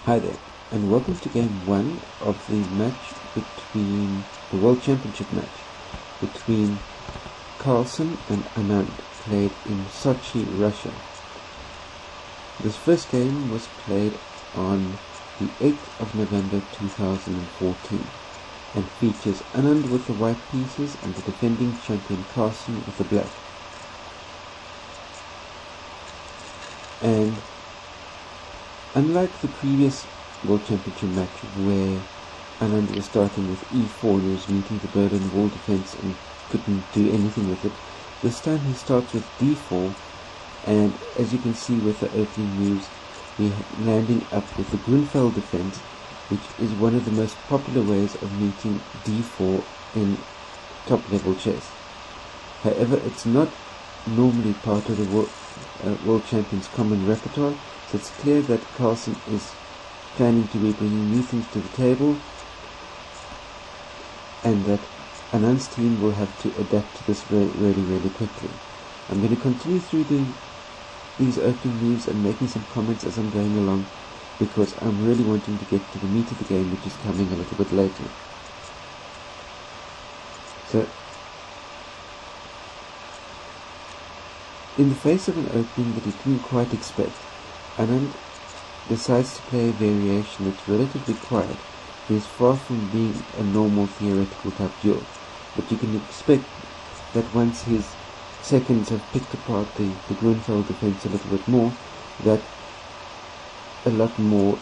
Hi there, and welcome to game 1 of the match between the World Championship match between Carlsen and Anand, played in Sochi, Russia. This first game was played on the 8th of November 2014 and features Anand with the white pieces and the defending champion Carlsen with the black. And unlike the previous World Championship match where Anand was starting with E4 and was meeting the Berlin wall defense and couldn't do anything with it, this time he starts with D4, and as you can see with the opening moves, we're landing up with the Grunfeld defense, which is one of the most popular ways of meeting D4 in top level chess. However, it's not normally part of the World Champion's common repertoire, so it's clear that Carlsen is planning to be bringing new things to the table, and that Anand's team will have to adapt to this really quickly. I'm going to continue through these opening moves and making some comments as I'm going along, because I'm really wanting to get to the meat of the game, which is coming a little bit later. So, in the face of an opening that he didn't quite expect, Anand decides to play a variation that's relatively quiet. It is far from being a normal theoretical type duel, but you can expect that once his seconds have picked apart the Grunfeld defense a little bit more, that a lot more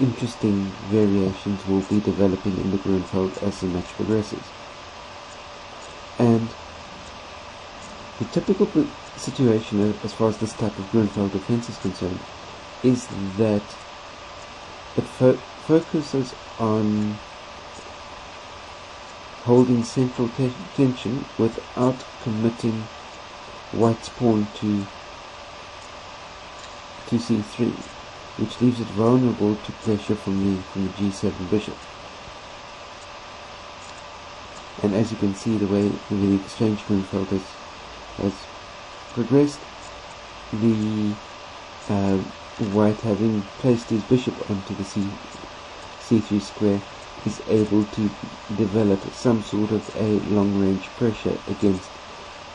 interesting variations will be developing in the Grunfeld as the match progresses. And the typical situation as far as this type of Grunfeld defense is concerned is that it focuses on holding central tension without committing white's pawn to c3, which leaves it vulnerable to pressure from the G7 bishop. And as you can see, the way the exchange Grunfeld has progressed, the white, having placed his bishop onto the c3 square, is able to develop some sort of a long-range pressure against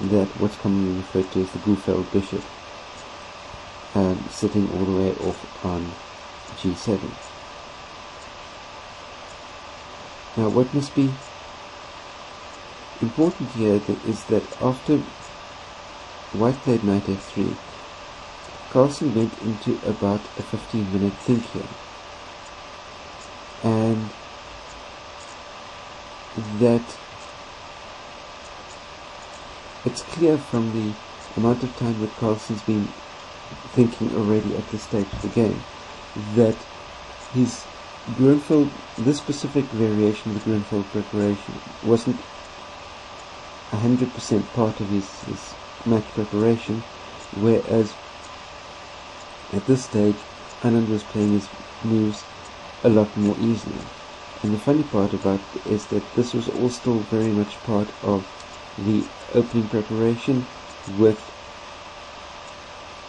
that what's commonly referred to as the Grunfeld bishop, sitting all the way off on g7. Now, what must be important here is that after white played knight f3, Carlsen went into about a 15-minute think here, and that it's clear from the amount of time that Carlsen's been thinking already at this stage of the game that his Grunfeld, this specific variation of the Grunfeld preparation, wasn't 100% part of his match preparation, whereas at this stage Anand was playing his moves a lot more easily. And the funny part about it is that this was all still very much part of the opening preparation, with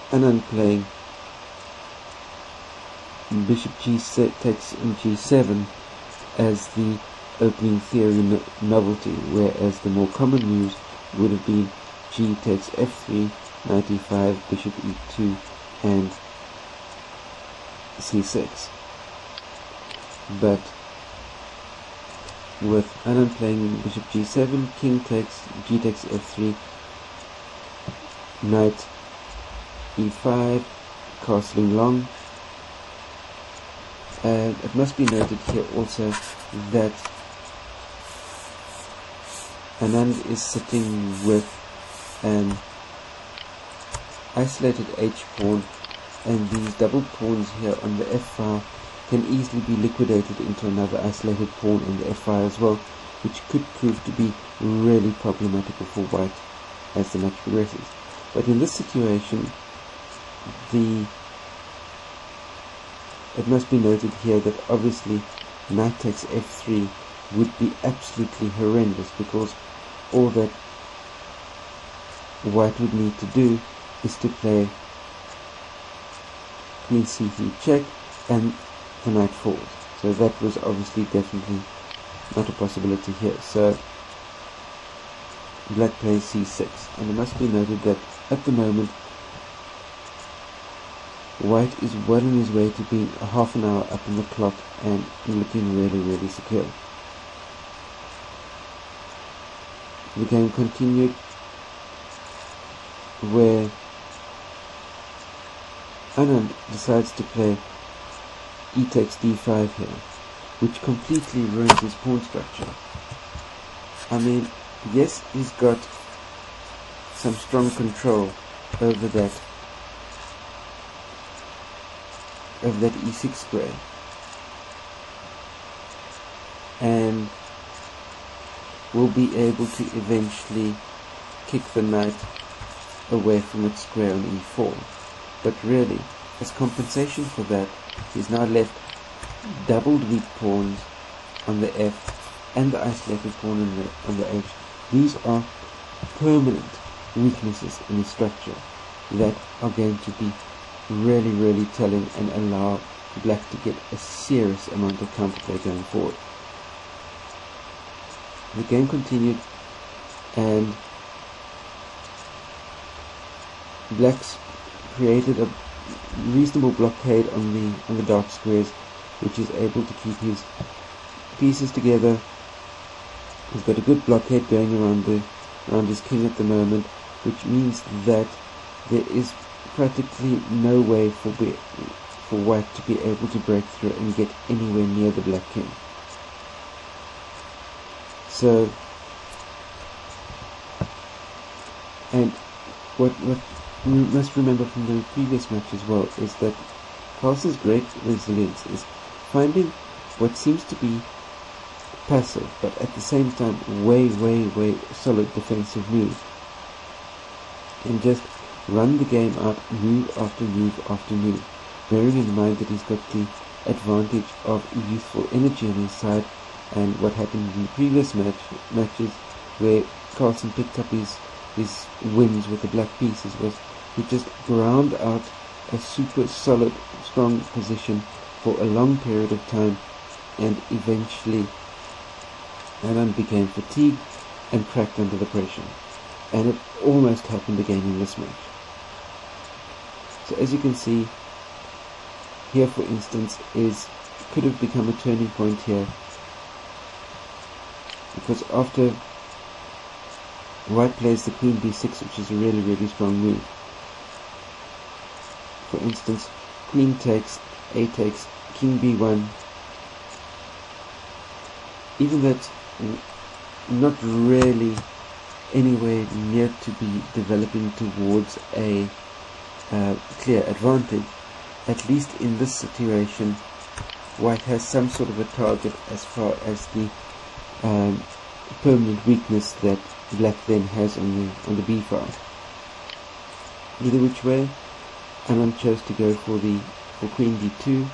Anand playing bishop g6 takes in g7 as the opening theory novelty, whereas the more common moves would have been g takes f3, knight e5, bishop e2, and c6. But with Anand playing bishop g7, king takes, g takes f3, knight e5, castling long. And it must be noted here also that Anand is sitting with an isolated h-pawn, and these double pawns here on the f-file can easily be liquidated into another isolated pawn on the f-file as well, which could prove to be really problematical for white as the match progresses. But in this situation, it must be noted here that obviously knight takes f3 would be absolutely horrendous, because all that white would need to do is to play queen c3 check, and for knight falls. So that was obviously definitely not a possibility here. So black plays c6, and it must be noted that at the moment white is well on his way to being a half an hour up on the clock and looking really secure. The game continued where Anand decides to play e takes d5 here, which completely ruins his pawn structure. I mean, yes, he's got some strong control over that e6 square, and will be able to eventually kick the knight away from its square on e4. But really, as compensation for that, he's now left doubled weak pawns on the f and the isolated pawn on the h. These are permanent weaknesses in the structure that are going to be really telling and allow black to get a serious amount of counterplay going forward. The game continued, and black's created a reasonable blockade on the dark squares, which is able to keep his pieces together. He's got a good blockade going around his king at the moment, which means that there is practically no way for white to be able to break through and get anywhere near the black king. So, and what we must remember from the previous match as well is that Carlsen's great resilience is finding what seems to be passive but at the same time way solid defensive moves, and just run the game out move after move after move, bearing in mind that he's got the advantage of youthful energy on his side. And what happened in the previous matches where Carlsen picked up his wins with the black pieces was he just ground out a super solid, strong position for a long period of time, and eventually Anand became fatigued and cracked under the pressure. And it almost happened again in this match. So as you can see, here for instance could have become a turning point here, because after white plays the queen b6, which is a really strong move. For instance, queen takes, a takes, king b1. Even that's not really anywhere near to be developing towards a clear advantage. At least in this situation, white has some sort of a target as far as the permanent weakness that black then has on the b file. Either which way, Anand chose to go for queen d2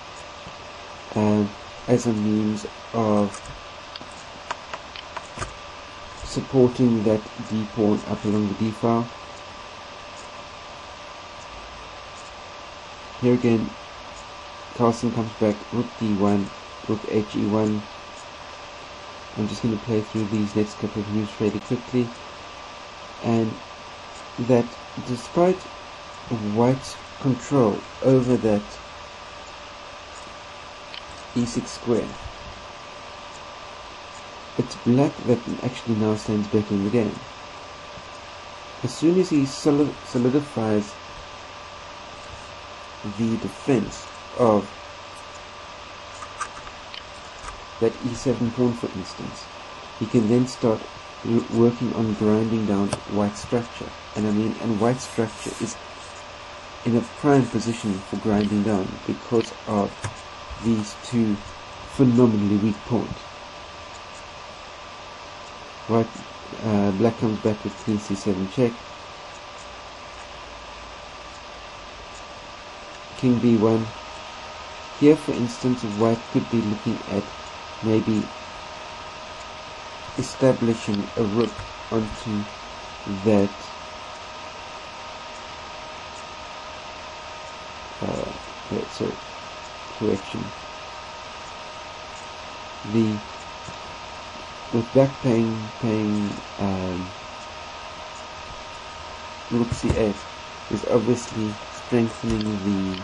as a means of supporting that d pawn up along the d file. Here again, Carlsen comes back, rook d1, rook he1. I'm just going to play through these next couple of moves fairly quickly, and that despite white's control over that e6 square, it's black that actually now stands better in the game. As soon as he solidifies the defense of that e7 pawn, for instance, he can then start working on grinding down white's structure. And white's structure is in a prime position for grinding down because of these two phenomenally weak pawns. Black comes back with queen c7 check, king b1. Here, for instance, white could be looking at maybe establishing a rook onto that correction. black playing rook c8 is obviously strengthening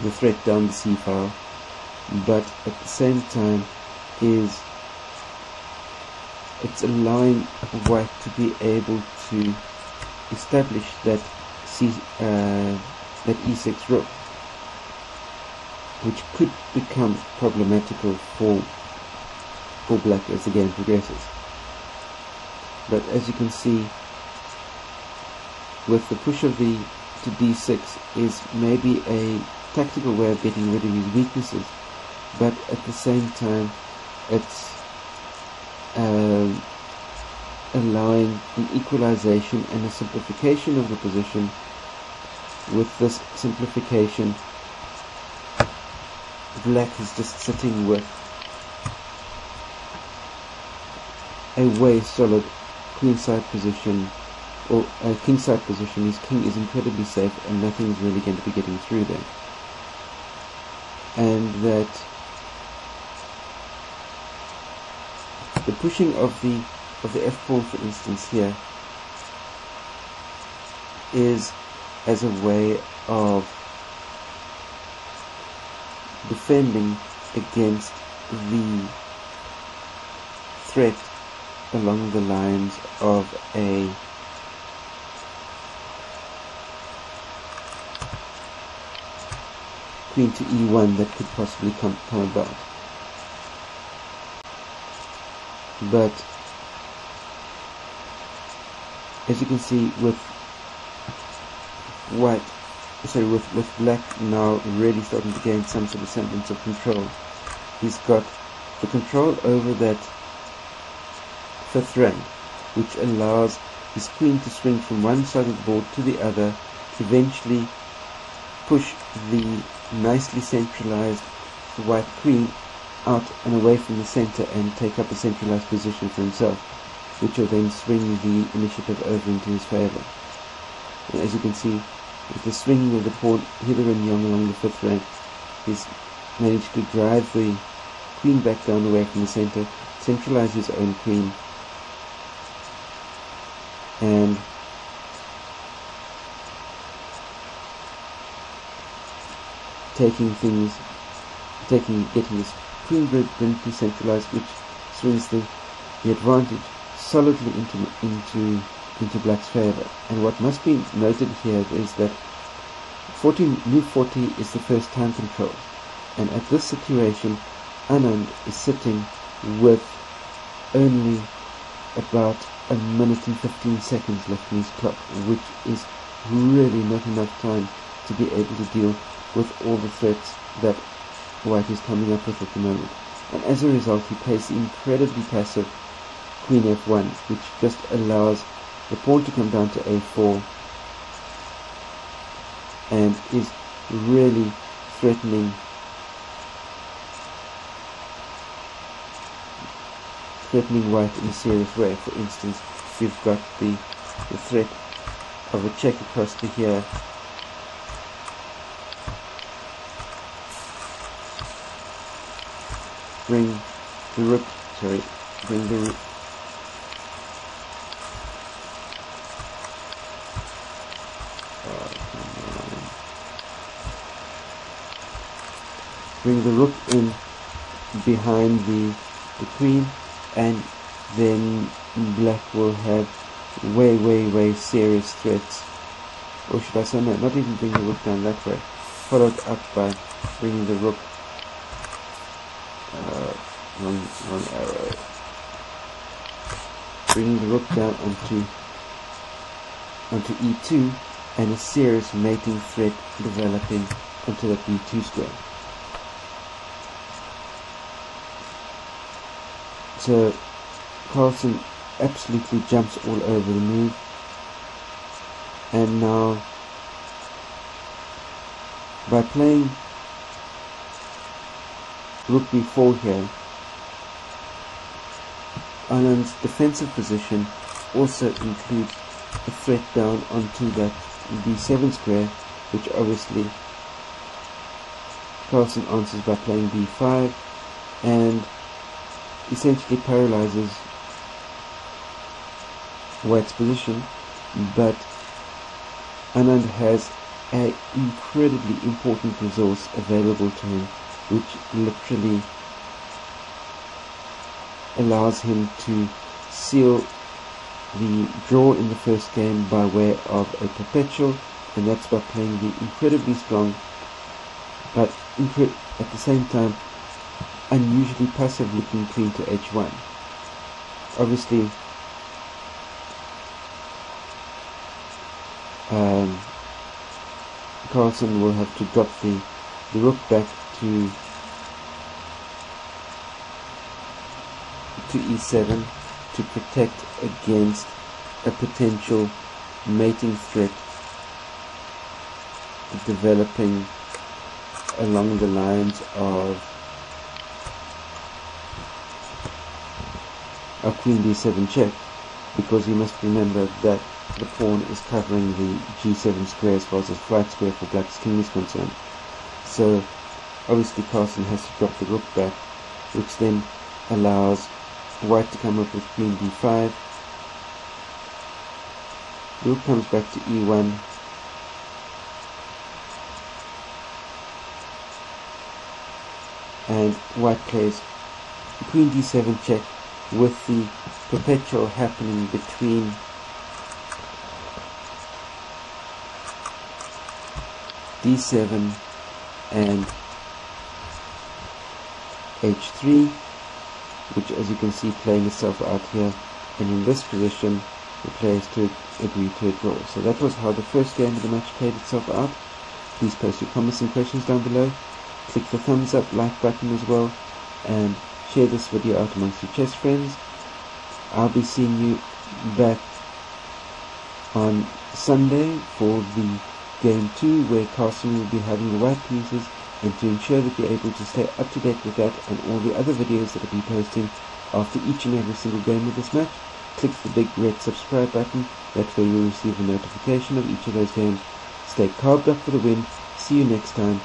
the threat down the c file, but at the same time it's allowing white to be able to establish that e6 rook, which could become problematical for black as the game progresses. But as you can see, with the push of to d6 is maybe a tactical way of getting rid of his weaknesses, but at the same time it's allowing an equalization and a simplification of the position. With this simplification, black is just sitting with a way solid queenside position, or a kingside position. His king is incredibly safe and nothing is really going to be getting through there. And that the pushing of the f pawn, for instance, here is as a way of defending against the threat along the lines of a queen to e1 that could possibly come about. But as you can see, with black now really starting to gain some sort of semblance of control. He's got the control over that fifth rank, which allows his queen to swing from one side of the board to the other, eventually push the nicely centralized white queen out and away from the center and take up a centralized position for himself, which will then swing the initiative over into his favor. And as you can see, with the swinging of the pawn hither and yon along the fifth rank, he's managed to drive the queen back down away from the center, centralize his own queen, and getting his queen brilliantly centralized, which swings the advantage solidly into black's favor. And what must be noted here is that move 40 is the first time control, and at this situation Anand is sitting with only about a minute and 15 seconds left in his clock, which is really not enough time to be able to deal with all the threats that white is coming up with at the moment. And as a result, he plays the incredibly passive queen f1, which just allows the pawn to come down to a4 and is really threatening white in a serious way. For instance, we've got the threat of a check across to here, bring the rook in behind the queen, and then black will have way serious threats. Or should I say, no, not even bring the rook down that way, followed up by bringing the rook wrong arrow, bringing the rook down onto e2, and a serious mating threat developing onto that b2 square. So Carlsen absolutely jumps all over the move, and now by playing rook b4 here, Anand's defensive position also includes a threat down onto that b7 square, which obviously Carlsen answers by playing b5, and essentially paralyzes White's position, but Anand has an incredibly important resource available to him, which literally allows him to seal the draw in the first game by way of a perpetual, and that's by playing the incredibly strong but at the same time unusually passive looking queen to h1. Obviously Carlsen will have to drop the rook back to e7 to protect against a potential mating threat developing along the lines of a queen d7 check, because you must remember that the pawn is covering the g7 square as far as the flight square for Black's king is concerned. So obviously Carlsen has to drop the rook back, which then allows White to come up with queen d5. The rook comes back to e1, and White plays queen d7 check with the perpetual happening between d7 and h3, which, as you can see, playing itself out here, and in this position the players to agree to a draw. So that was how the first game of the match played itself out. Please post your comments and questions down below. Click the thumbs up, like button as well, and share this video out amongst your chess friends. I'll be seeing you back on Sunday for the game 2, where Carlsen will be having the white pieces, and to ensure that you're able to stay up to date with that and all the other videos that I'll be posting after each and every single game of this match, click the big red subscribe button. That way you'll receive a notification of each of those games. Stay carved up for the win. See you next time.